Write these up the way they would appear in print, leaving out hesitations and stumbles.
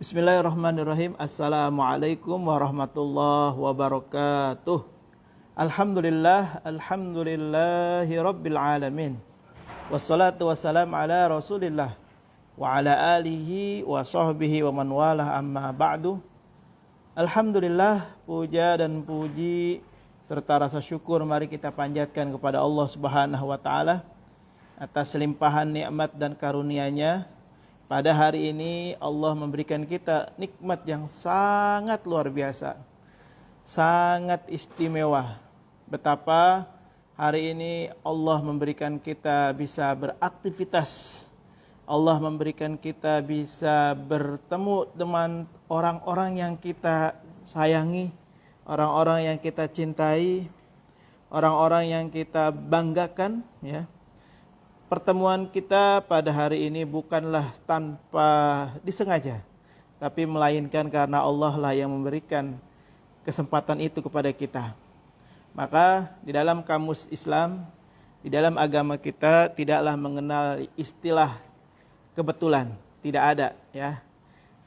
Bismillahirrahmanirrahim. Assalamualaikum warahmatullahi wabarakatuh. Alhamdulillahi rabbil alamin. Wassalatu wassalamu ala rasulillah wa ala alihi wa sahbihi wa man walah, amma ba'du. Alhamdulillah, puja dan puji serta rasa syukur mari kita panjatkan kepada Allah Subhanahu wa taala atas limpahan nikmat dan karunia-Nya. Pada hari ini Allah memberikan kita nikmat yang sangat luar biasa, sangat istimewa. Betapa hari ini Allah memberikan kita bisa beraktivitas, Allah memberikan kita bisa bertemu dengan orang-orang yang kita sayangi, orang-orang yang kita cintai, orang-orang yang kita banggakan, ya. Pertemuan kita pada hari ini bukanlah tanpa disengaja, tapi melainkan karena Allah lah yang memberikan kesempatan itu kepada kita. Maka di dalam kamus Islam, di dalam agama kita tidaklah mengenal istilah kebetulan, tidak ada, ya.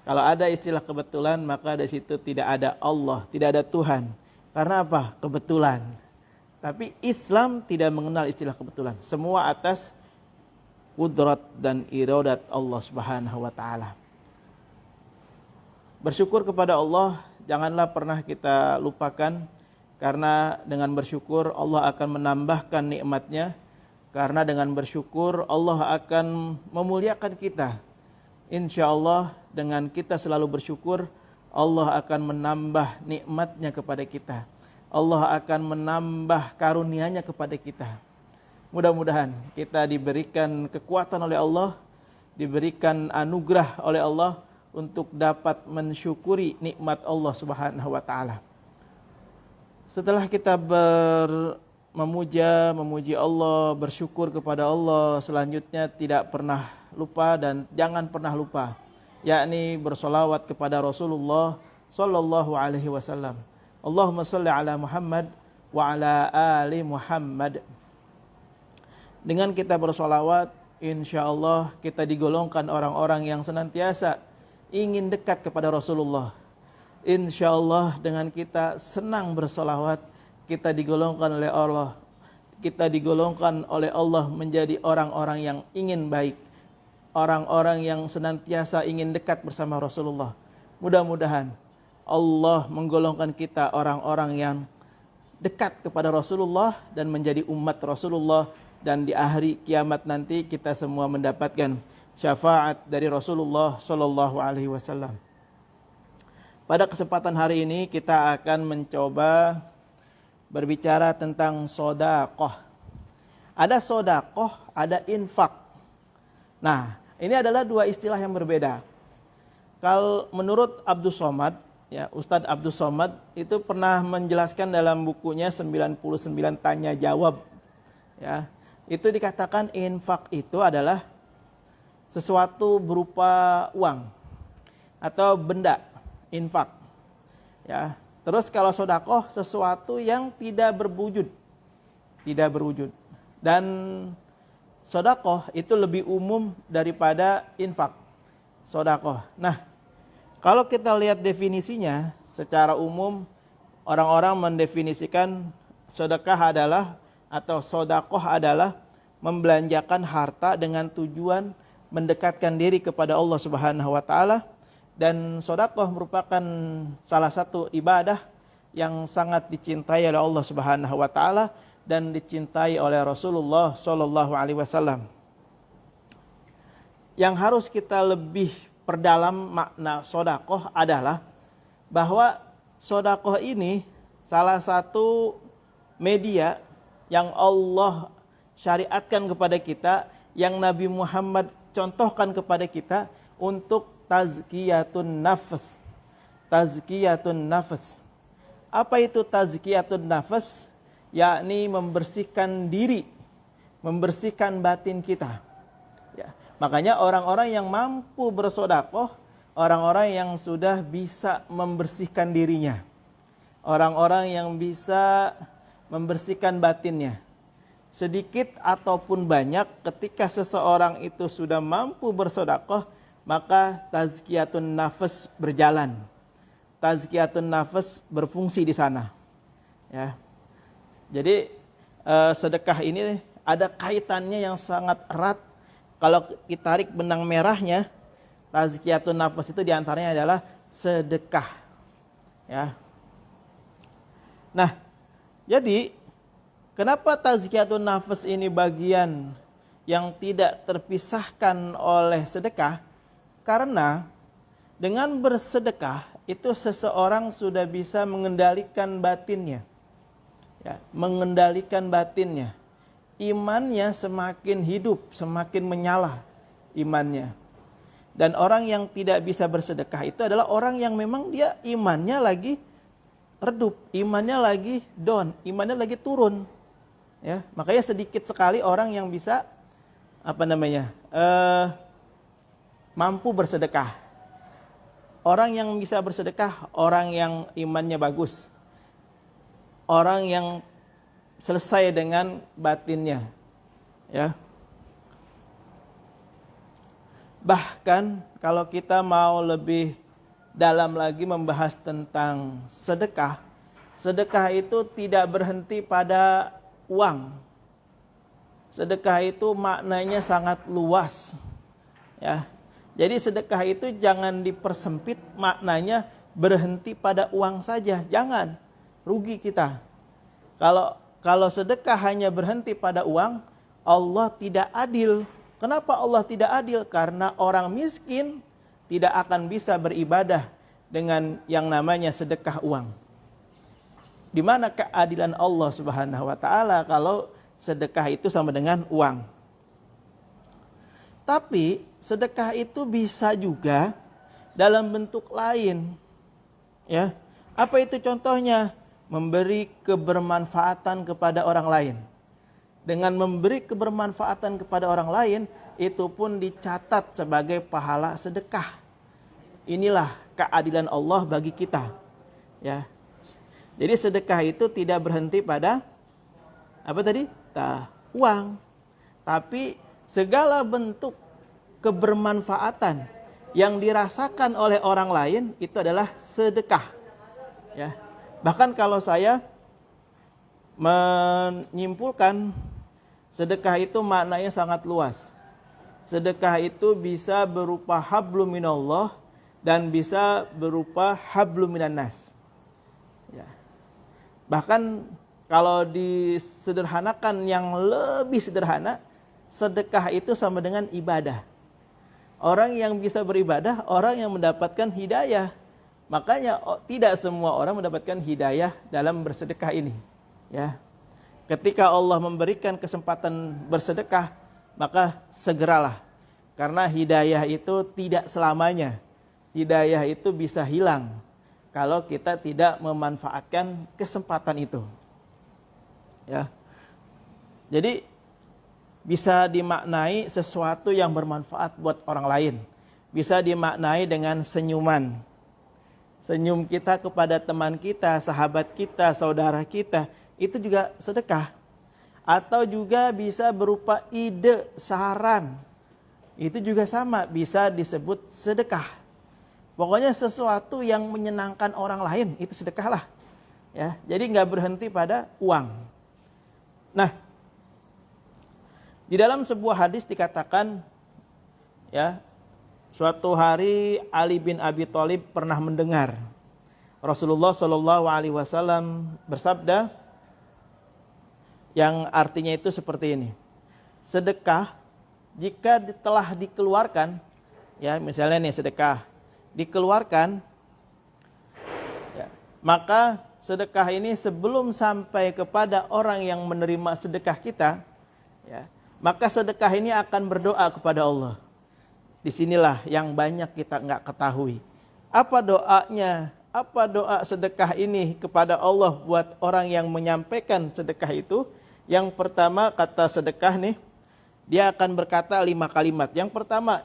Kalau ada istilah kebetulan, maka di situ tidak ada Allah, tidak ada Tuhan. Karena apa? Kebetulan. Tapi Islam tidak mengenal istilah kebetulan. Semua atas kudrat dan iradat Allah Subhanahu wa taala. Bersyukur kepada Allah janganlah pernah kita lupakan, karena dengan bersyukur Allah akan menambahkan nikmat-Nya, karena dengan bersyukur Allah akan memuliakan kita. Insyaallah dengan kita selalu bersyukur, Allah akan menambah nikmat-Nya kepada kita. Allah akan menambah karunia-Nya kepada kita. Mudah-mudahan kita diberikan kekuatan oleh Allah, diberikan anugerah oleh Allah untuk dapat mensyukuri nikmat Allah Subhanahu wa taala. Setelah kita memuji Allah, bersyukur kepada Allah, selanjutnya tidak pernah lupa dan jangan pernah lupa, yakni bersolawat kepada Rasulullah sallallahu alaihi wasallam. Allahumma shalli ala Muhammad wa ala ali Muhammad. Dengan kita bersolawat, insya Allah kita digolongkan orang-orang yang senantiasa ingin dekat kepada Rasulullah. Insya Allah dengan kita senang bersolawat, kita digolongkan oleh Allah. Kita digolongkan oleh Allah menjadi orang-orang yang ingin baik, orang-orang yang senantiasa ingin dekat bersama Rasulullah. Mudah-mudahan Allah menggolongkan kita orang-orang yang dekat kepada Rasulullah dan menjadi umat Rasulullah. Dan di hari kiamat nanti kita semua mendapatkan syafaat dari Rasulullah Shallallahu Alaihi Wasallam. Pada kesempatan hari ini kita akan mencoba berbicara tentang sodakoh. Ada sodakoh, ada infak. Nah, ini adalah dua istilah yang berbeda. Kalau menurut Abdul Somad, ya, Ustadz Abdul Somad itu pernah menjelaskan dalam bukunya 99 tanya jawab, ya. Itu dikatakan infak itu adalah sesuatu berupa uang atau benda, infak. Ya. Terus kalau sodakoh sesuatu yang tidak berwujud. Dan sodakoh itu lebih umum daripada infak. Sodakoh. Nah, kalau kita lihat definisinya secara umum, orang-orang mendefinisikan sedekah adalah atau sodakoh adalah membelanjakan harta dengan tujuan mendekatkan diri kepada Allah Subhanahu wa taala, dan sodakoh merupakan salah satu ibadah yang sangat dicintai oleh Allah Subhanahu wa taala dan dicintai oleh Rasulullah sallallahu alaihi wasallam. Yang harus kita lebih perdalam makna sodakoh adalah bahwa sodakoh ini salah satu media yang Allah syariatkan kepada kita, yang Nabi Muhammad contohkan kepada kita untuk tazkiyatun nafs. Tazkiyatun nafs. Apa itu tazkiyatun nafs? Yakni membersihkan diri, membersihkan batin kita. Ya. Makanya orang-orang yang mampu bersodakoh, orang-orang yang sudah bisa membersihkan dirinya, orang-orang yang bisa membersihkan batinnya. Sedikit ataupun banyak, ketika seseorang itu sudah mampu bersedekah, maka tazkiyatun nafas berjalan. Tazkiyatun nafas berfungsi di sana. Ya. Jadi sedekah ini ada kaitannya yang sangat erat. Kalau kita tarik benang merahnya, tazkiyatun nafas itu diantaranya adalah sedekah. Ya. Nah, jadi kenapa tazkiyatun nafas ini bagian yang tidak terpisahkan oleh sedekah? Karena dengan bersedekah itu seseorang sudah bisa mengendalikan batinnya. Ya, mengendalikan batinnya. Imannya semakin hidup, semakin menyala imannya. Dan orang yang tidak bisa bersedekah itu adalah orang yang memang dia imannya lagi redup, imannya lagi down, imannya lagi turun. Ya, makanya sedikit sekali orang yang bisa mampu bersedekah. Orang yang bisa bersedekah, orang yang imannya bagus. Orang yang selesai dengan batinnya. Ya. Bahkan kalau kita mau lebih dalam lagi membahas tentang sedekah, sedekah itu tidak berhenti pada uang. Sedekah itu maknanya sangat luas. Ya. Jadi sedekah itu jangan dipersempit maknanya berhenti pada uang saja. Jangan, rugi kita. Kalau sedekah hanya berhenti pada uang, Allah tidak adil. Kenapa Allah tidak adil? Karena orang miskin tidak akan bisa beribadah dengan yang namanya sedekah uang. Di mana keadilan Allah Subhanahu wa taala kalau sedekah itu sama dengan uang? Tapi sedekah itu bisa juga dalam bentuk lain. Ya. Apa itu contohnya? Memberi kebermanfaatan kepada orang lain. Dengan memberi kebermanfaatan kepada orang lain, itu pun dicatat sebagai pahala sedekah. Inilah keadilan Allah bagi kita. Ya. Jadi sedekah itu tidak berhenti pada apa tadi? Uang. Tapi segala bentuk kebermanfaatan yang dirasakan oleh orang lain itu adalah sedekah. Ya. Bahkan kalau saya menyimpulkan sedekah itu maknanya sangat luas. Sedekah itu bisa berupa hablum minallah dan bisa berupa hablum minannas. Ya. Bahkan kalau disederhanakan yang lebih sederhana, sedekah itu sama dengan ibadah. Orang yang bisa beribadah, orang yang mendapatkan hidayah. Makanya tidak semua orang mendapatkan hidayah dalam bersedekah ini. Ya. Ketika Allah memberikan kesempatan bersedekah, maka segeralah. Karena hidayah itu tidak selamanya. Hidayah itu bisa hilang kalau kita tidak memanfaatkan kesempatan itu. Ya. Jadi bisa dimaknai sesuatu yang bermanfaat buat orang lain. Bisa dimaknai dengan senyuman. Senyum kita kepada teman kita, sahabat kita, saudara kita, itu juga sedekah. Atau juga bisa berupa ide, saran. Itu juga sama, bisa disebut sedekah. Pokoknya sesuatu yang menyenangkan orang lain, itu sedekahlah. Ya, jadi nggak berhenti pada uang. Nah, di dalam sebuah hadis dikatakan, ya, suatu hari Ali bin Abi Thalib pernah mendengar Rasulullah Shallallahu Alaihi Wasallam bersabda, yang artinya itu seperti ini: sedekah jika telah dikeluarkan, ya misalnya nih sedekah dikeluarkan, ya, maka sedekah ini sebelum sampai kepada orang yang menerima sedekah kita, ya, maka sedekah ini akan berdoa kepada Allah. Disinilah yang banyak kita nggak ketahui. Apa doanya? Apa doa sedekah ini kepada Allah buat orang yang menyampaikan sedekah itu? Yang pertama kata sedekah nih, dia akan berkata 5 kalimat. Yang pertama,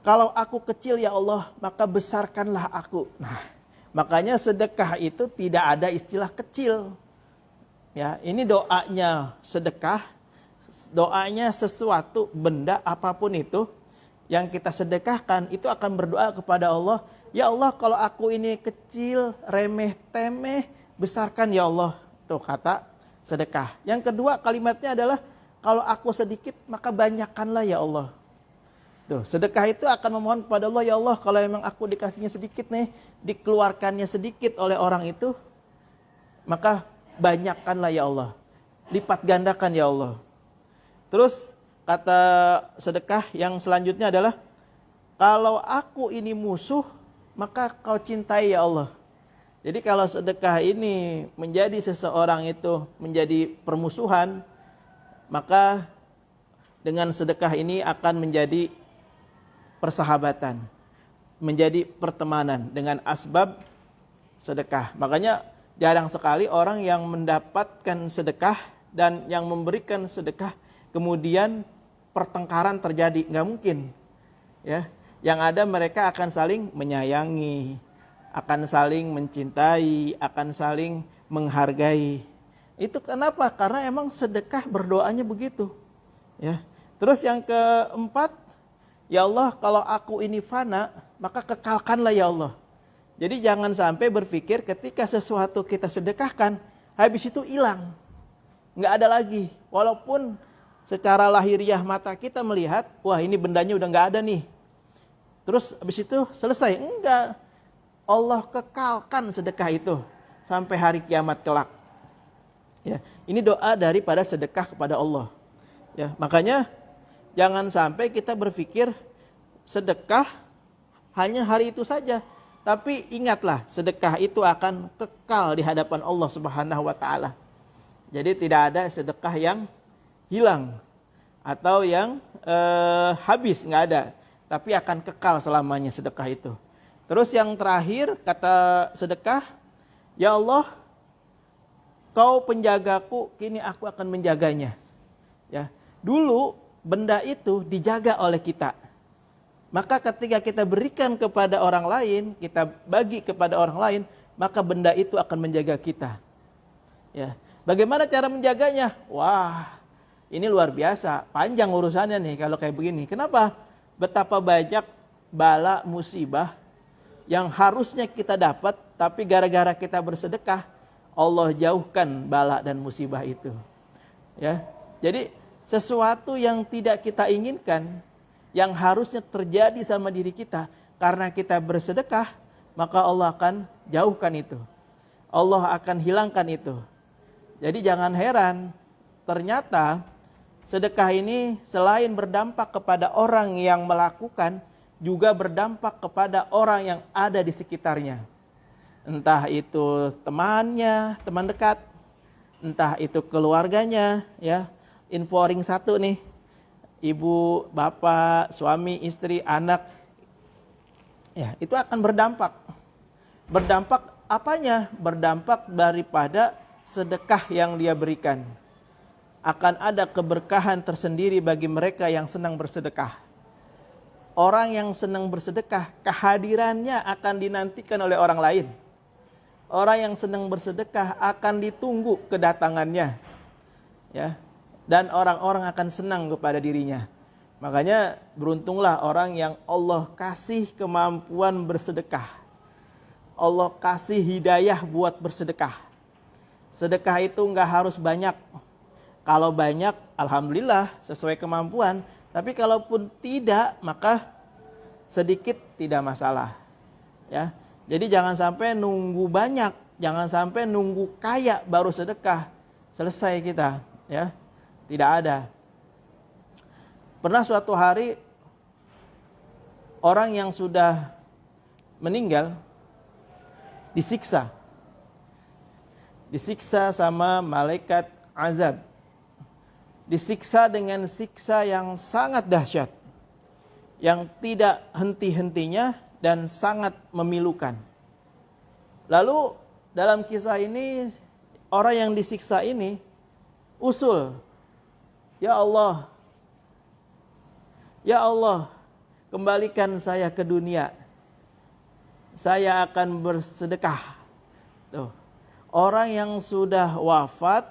kalau aku kecil ya Allah, maka besarkanlah aku. Nah, makanya sedekah itu tidak ada istilah kecil. Ya, ini doanya sedekah, doanya sesuatu benda apapun itu yang kita sedekahkan itu akan berdoa kepada Allah, ya Allah kalau aku ini kecil, remeh temeh, besarkan ya Allah. Tuh kata sedekah. Yang kedua kalimatnya adalah kalau aku sedikit maka banyakkanlah ya Allah. Tuh, sedekah itu akan memohon kepada Allah, ya Allah kalau memang aku dikasihnya sedikit nih, dikeluarkannya sedikit oleh orang itu, maka banyakkanlah ya Allah. Lipat gandakan ya Allah. Terus kata sedekah yang selanjutnya adalah kalau aku ini musuh, maka kau cintai ya Allah. Jadi kalau sedekah ini menjadi seseorang itu menjadi permusuhan, maka dengan sedekah ini akan menjadi persahabatan, menjadi pertemanan dengan asbab sedekah. Makanya jarang sekali orang yang mendapatkan sedekah dan yang memberikan sedekah kemudian pertengkaran terjadi, nggak mungkin. Ya, yang ada mereka akan saling menyayangi, akan saling mencintai, akan saling menghargai. Itu kenapa? Karena emang sedekah berdoanya begitu. Ya. Terus yang keempat, ya Allah kalau aku ini fana, maka kekalkanlah ya Allah. Jadi jangan sampai berpikir ketika sesuatu kita sedekahkan, habis itu hilang. Nggak ada lagi. Walaupun secara lahiriah mata kita melihat, wah ini bendanya udah nggak ada nih. Terus habis itu selesai. Enggak. Allah kekalkan sedekah itu sampai hari kiamat kelak. Ya, ini doa daripada sedekah kepada Allah. Ya, makanya jangan sampai kita berpikir sedekah hanya hari itu saja. Tapi ingatlah, sedekah itu akan kekal di hadapan Allah Subhanahu wa taala. Jadi tidak ada sedekah yang hilang atau yang habis, nggak ada. Tapi akan kekal selamanya sedekah itu. Terus yang terakhir kata sedekah, ya Allah, kau penjagaku, kini aku akan menjaganya. Ya, dulu benda itu dijaga oleh kita. Maka ketika kita berikan kepada orang lain, kita bagi kepada orang lain, maka benda itu akan menjaga kita. Ya, bagaimana cara menjaganya? Wah, ini luar biasa, panjang urusannya nih kalau kayak begini. Kenapa? Betapa banyak bala musibah yang harusnya kita dapat, tapi gara-gara kita bersedekah, Allah jauhkan bala dan musibah itu. Ya, jadi sesuatu yang tidak kita inginkan, yang harusnya terjadi sama diri kita, karena kita bersedekah, maka Allah akan jauhkan itu. Allah akan hilangkan itu. Jadi jangan heran, ternyata sedekah ini selain berdampak kepada orang yang melakukan, juga berdampak kepada orang yang ada di sekitarnya. Entah itu temannya, teman dekat, entah itu keluarganya, ya. Info ring satu nih, ibu, bapak, suami, istri, anak, ya itu akan berdampak. Berdampak apanya? Berdampak daripada sedekah yang dia berikan. Akan ada keberkahan tersendiri bagi mereka yang senang bersedekah. Orang yang senang bersedekah, kehadirannya akan dinantikan oleh orang lain. Orang yang senang bersedekah akan ditunggu kedatangannya. Ya. Dan orang-orang akan senang kepada dirinya. Makanya beruntunglah orang yang Allah kasih kemampuan bersedekah. Allah kasih hidayah buat bersedekah. Sedekah itu enggak harus banyak. Kalau banyak, alhamdulillah sesuai kemampuan. Tapi kalaupun tidak, maka sedikit tidak masalah. Ya, jadi jangan sampai nunggu banyak, jangan sampai nunggu kaya baru sedekah. Selesai kita, ya. Tidak ada. Pernah suatu hari orang yang sudah meninggal disiksa. Disiksa sama malaikat azab. Disiksa dengan siksa yang sangat dahsyat, yang tidak henti-hentinya dan sangat memilukan. Lalu dalam kisah ini orang yang disiksa ini usul, ya Allah, kembalikan saya ke dunia. Saya akan bersedekah. Tuh. Orang yang sudah wafat,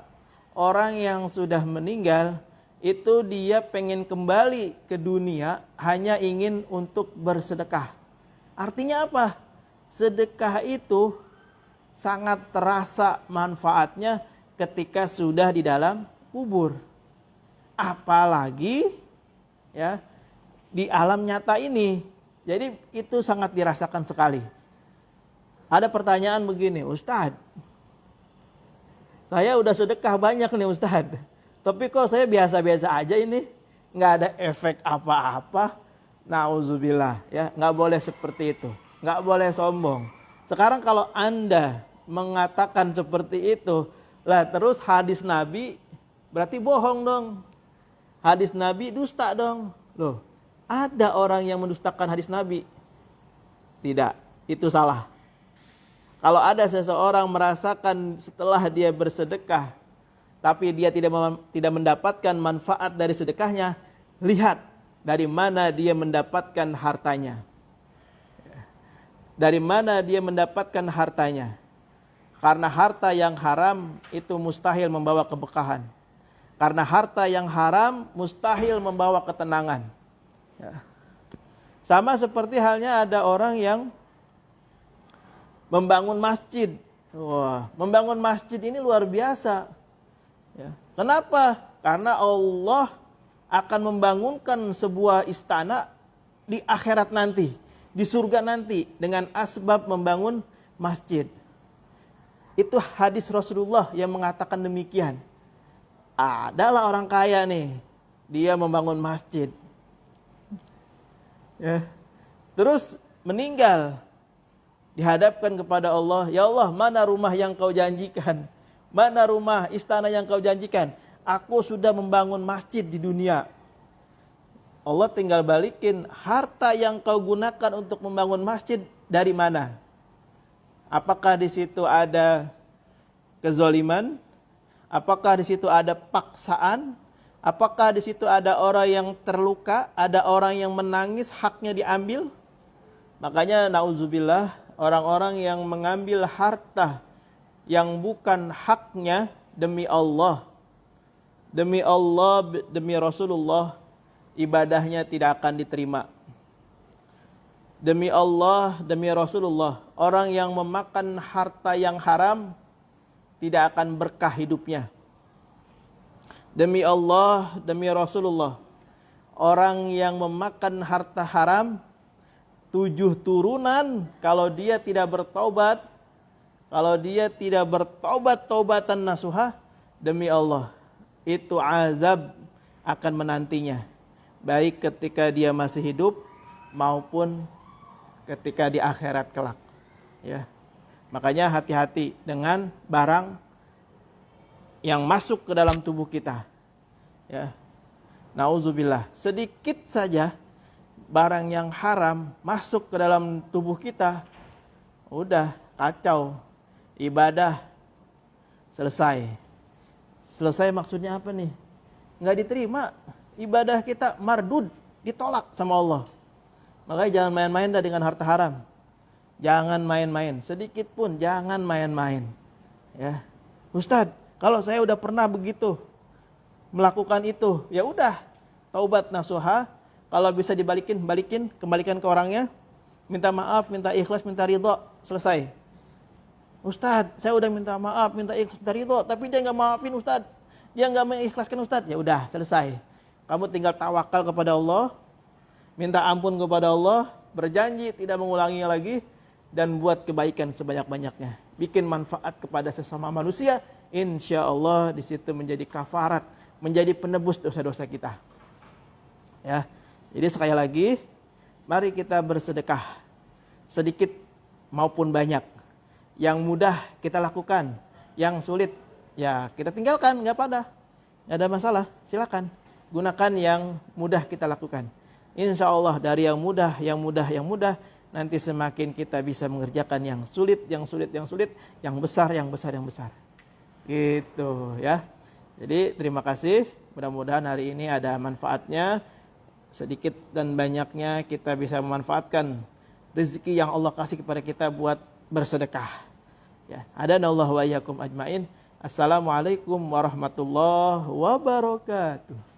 orang yang sudah meninggal, itu dia pengen kembali ke dunia hanya ingin untuk bersedekah. Artinya apa? Sedekah itu sangat terasa manfaatnya ketika sudah di dalam kubur. Apalagi ya di alam nyata ini. Jadi itu sangat dirasakan sekali. Ada pertanyaan begini, Ustadz, saya udah sedekah banyak nih Ustadz, tapi kok saya biasa-biasa aja ini, nggak ada efek apa-apa. Nauzubillah, ya nggak boleh seperti itu, nggak boleh sombong. Sekarang kalau Anda mengatakan seperti itu, lah terus hadis Nabi berarti bohong dong. Hadis Nabi dusta dong. Loh, ada orang yang mendustakan hadis Nabi? Tidak, itu salah. Kalau ada seseorang merasakan setelah dia bersedekah, tapi dia tidak mendapatkan manfaat dari sedekahnya, lihat dari mana dia mendapatkan hartanya. Dari mana dia mendapatkan hartanya. Karena harta yang haram itu mustahil membawa keberkahan. Karena harta yang haram mustahil membawa ketenangan. Sama seperti halnya ada orang yang membangun masjid. Wah, membangun masjid ini luar biasa. Ya. Kenapa? Karena Allah akan membangunkan sebuah istana di akhirat nanti, di surga nanti dengan asbab membangun masjid. Itu hadis Rasulullah yang mengatakan demikian. Adalah orang kaya nih, dia membangun masjid. Ya. Terus meninggal, dihadapkan kepada Allah, ya Allah, mana rumah yang kau janjikan? Mana rumah istana yang kau janjikan? Aku sudah membangun masjid di dunia. Allah tinggal balikin, harta yang kau gunakan untuk membangun masjid dari mana? Apakah di situ ada kezaliman? Apakah di situ ada paksaan? Apakah di situ ada orang yang terluka? Ada orang yang menangis, haknya diambil? Makanya nauzubillah, orang-orang yang mengambil harta yang bukan haknya demi Allah, demi Rasulullah, ibadahnya tidak akan diterima. Demi Allah, demi Rasulullah, orang yang memakan harta yang haram tidak akan berkah hidupnya. Demi Allah, demi Rasulullah, orang yang memakan harta haram 7 turunan, kalau dia tidak bertaubat, kalau dia tidak bertaubat taubatan nasuha, demi Allah, itu azab akan menantinya, baik ketika dia masih hidup maupun ketika di akhirat kelak. Ya. Makanya hati-hati dengan barang yang masuk ke dalam tubuh kita. Ya. Nauzubillah, sedikit saja barang yang haram masuk ke dalam tubuh kita, udah kacau, ibadah selesai. Selesai maksudnya apa nih? Nggak diterima, ibadah kita mardud, ditolak sama Allah. Makanya jangan main-main dah dengan harta haram. Jangan main-main, sedikit pun jangan main-main. Ya, Ustadz, kalau saya udah pernah begitu melakukan itu, ya udah, taubat nasuha. Kalau bisa dibalikin, kembalikan ke orangnya. Minta maaf, minta ikhlas, minta ridho, selesai. Ustadz, saya udah minta maaf, minta ikhlas, minta ridho, tapi dia nggak maafin Ustadz. Dia nggak mengikhlaskan Ustadz. Ya udah, selesai. Kamu tinggal tawakal kepada Allah, minta ampun kepada Allah, berjanji tidak mengulanginya lagi, dan buat kebaikan sebanyak-banyaknya. Bikin manfaat kepada sesama manusia, insya Allah di situ menjadi kafarat, menjadi penebus dosa-dosa kita. Ya, jadi sekali lagi, mari kita bersedekah, sedikit maupun banyak. Yang mudah kita lakukan, yang sulit ya kita tinggalkan, nggak ada masalah, silakan gunakan yang mudah kita lakukan. Insya Allah dari yang mudah, nanti semakin kita bisa mengerjakan yang sulit, yang besar. Gitu ya. Jadi terima kasih, mudah-mudahan hari ini ada manfaatnya. Sedikit dan banyaknya kita bisa memanfaatkan rezeki yang Allah kasih kepada kita buat bersedekah. Ya, hadanallahu wa iyyakum ajmain. Assalamualaikum warahmatullahi wabarakatuh.